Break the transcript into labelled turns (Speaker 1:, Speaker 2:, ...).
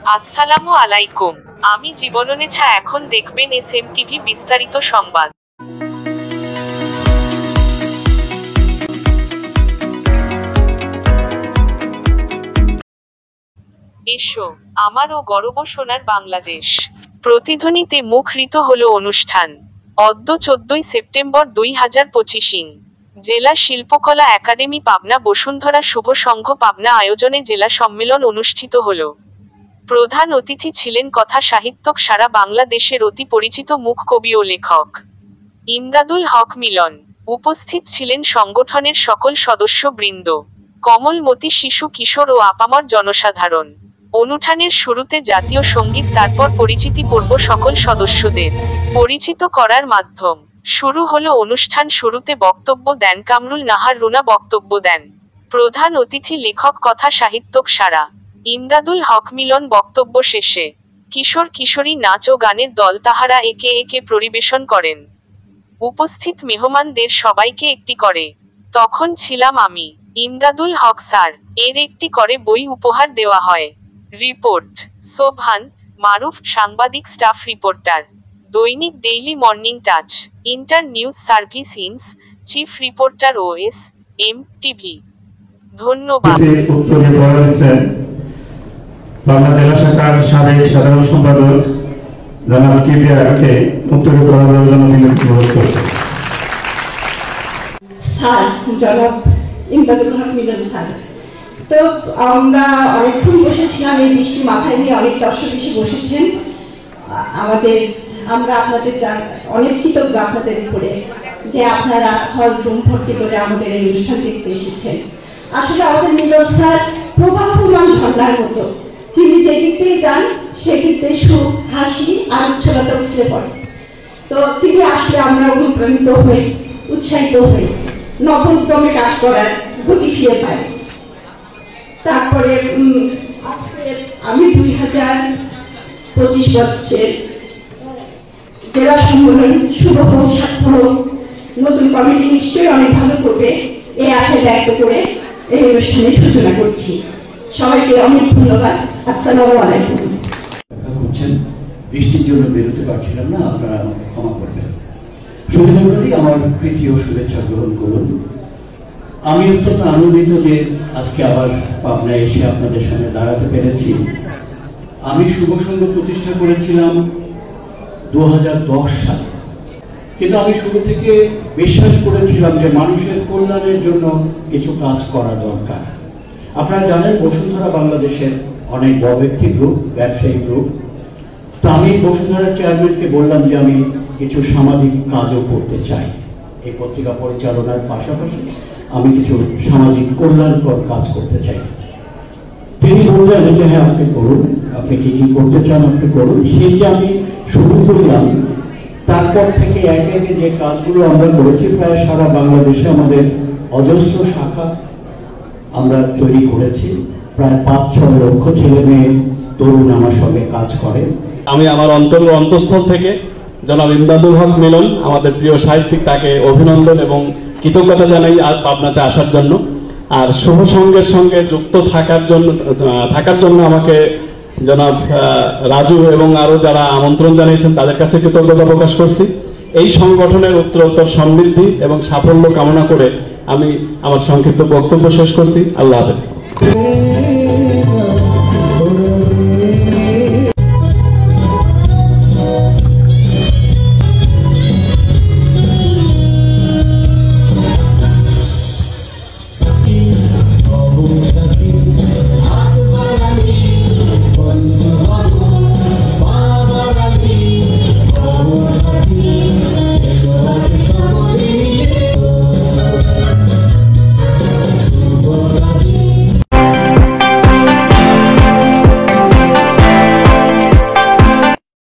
Speaker 1: আসসালামু আলাইকুম। আমি জীবননেছা। এখন দেখবেন SMTV বিস্তারিত সংবাদ। এসো আমার ও গর্ব সোনার বাংলাদেশ। প্রতিধ্বনিতে মুখরিত হলো অনুষ্ঠান। অদ্য 14 সেপ্টেম্বর 2025 জেলা শিল্পকলা একাডেমি পাবনা বসুন্ধরা শুভ সংঘ পাবনা আয়োজনে জেলা সম্মেলন অনুষ্ঠিত হলো। প্রধান অতিথি ছিলেন কথা সাহিত্যক, সারা বাংলাদেশের অতি পরিচিত মুখ কবি ও লেখক ইমদাদুল হক মিলন। উপস্থিত ছিলেন সংগঠনের সকল সদস্যবৃন্দ, কমলমতি শিশু কিশোর ও আপামর জনসাধারণ। অনুষ্ঠানের শুরুতে জাতীয় সঙ্গীত, তারপর পরিচিতি পর্ব সকল সদস্যদের পরিচিত করার মাধ্যম শুরু হলো অনুষ্ঠান। শুরুতে বক্তব্য দেন কামরুল নাহার রুনা। বক্তব্য দেন প্রধান অতিথি লেখক কথা সাহিত্যক সারা ইমদাদুল হক মিলন। বক্তব্য শেষে কিশোর কিশোরী নাচ ও গানের দল তাহারা একে একে পরিবেশন করেন। উপস্থিত মেহমানদের সবাইকে একটি করে তখন ছিলাম আমি, ইমদাদুল হক স্যার এর একটি করে বই উপহার দেওয়া হয়। রিপোর্ট সোবহান মারুফ, সাংবাদিক স্টাফ রিপোর্টার, দৈনিক daily morning touch, inter news service INS, chief reporter OSMTV। ধন্যবাদ।
Speaker 2: পাবনা জেলা শাখার সাবেক সাধারণ সম্পাদক জনাব কেবিআরকে উত্তরে পড়া দেওয়ার জন্য অনুরোধ করছি।
Speaker 3: স্যার জনাব ইমদাদুল হক মিলন স্যার, তো আমরা অনেকক্ষণ বসেছিলাম, এই বৃষ্টি মাথায় নিয়ে অনেক দর্শক এসে বসেছেন। আমরা আপনাদের অনেক কৃতজ্ঞ আপনাদের উপরে যে আপনারা হল রুম ভর্তি করে আমাদের এই অনুষ্ঠান দেখতে এসেছেন। আসলে আমাদের মিলন স্যার প্রবাহমান ঝর্ণার মতো, তিনি যেদিক দিয়ে যান সেদিক দিয়ে সুখ, হাসি আর উচ্ছলতা উঠতে পড়ে। তো তিনি আসলে আমরা অনুপ্রাণিত হই, উৎসাহিত হই, নতুন উদ্যমে কাজ করার গতি ফিরে পাই। তারপরে আমি 2025 বর্ষের জেলা সম্মেলন শুভ হোক, সার্থক হোক। নতুন কমিটি নিশ্চয়ই অনেক ভালো করবে, এই আশা ব্যক্ত করে এই অনুষ্ঠানের সূচনা করছি। সবাইকে অনেক ধন্যবাদ। আসসালামু আলাইকুম।
Speaker 4: বৃষ্টির জন্য বেরোতে পারছিলাম না, আপনারা ক্ষমা করবেন। শুধু আমার প্রীতি ও শুভেচ্ছা গ্রহণ করুন। আমি অত্যন্ত আনন্দিত যে আজকে আবার পাবনায় এসে আপনাদের সামনে দাঁড়াতে পেরেছি। আমি শুভ সংঘ প্রতিষ্ঠা করেছিলাম 2010 সালে, কিন্তু আমি শুরু থেকে বিশ্বাস করেছিলাম যে মানুষের কল্যাণের জন্য কিছু কাজ করা দরকার। আপনারা জানেন বসুন্ধরা বাংলাদেশের অনেক বড় একটি গ্রুপ, ব্যবসায়ী গ্রুপ। তো আমি বসুন্ধরার চেয়ারম্যানকে বললাম যে আমি কিছু সামাজিক কাজও করতে চাই। এই পত্রিকা পরিচালনার পাশাপাশি আমি কিছু সামাজিক কল্যাণকর কাজ করতে চাই। তিনি বললেন যে হ্যাঁ আপনি করুন, আপনি কি কি করতে চান আপনি করুন। সেই যে আমি শুরু করলাম, তারপর থেকে একে একে যে কাজগুলো আমরা করেছি, প্রায় সারা বাংলাদেশে আমাদের অজস্র শাখা আমরা তৈরি করেছি। প্রায় 5-6 লক্ষ ছেলে মেয়ে তরুণ আমার সঙ্গে কাজ করে।
Speaker 5: আমি আমার অন্তঃস্থল থেকে জনাব ইমদাদুল হক মিলন, আমাদের প্রিয় সাহিত্যিক, তাকে অভিনন্দন এবং কৃতজ্ঞতা জানাই আপনাতে আসার জন্য। আর শুভ সংঘের সঙ্গে যুক্ত থাকার জন্য আমাকে জনাব রাজু এবং আরো যারা আমন্ত্রণ জানিয়েছেন তাদের কাছে কৃতজ্ঞতা প্রকাশ করছি। এই সংগঠনের উত্তরোত্তর সমৃদ্ধি এবং সাফল্য কামনা করে আমি আমার সংক্ষিপ্ত বক্তব্য শেষ করছি। আল্লাহ হাফেজ।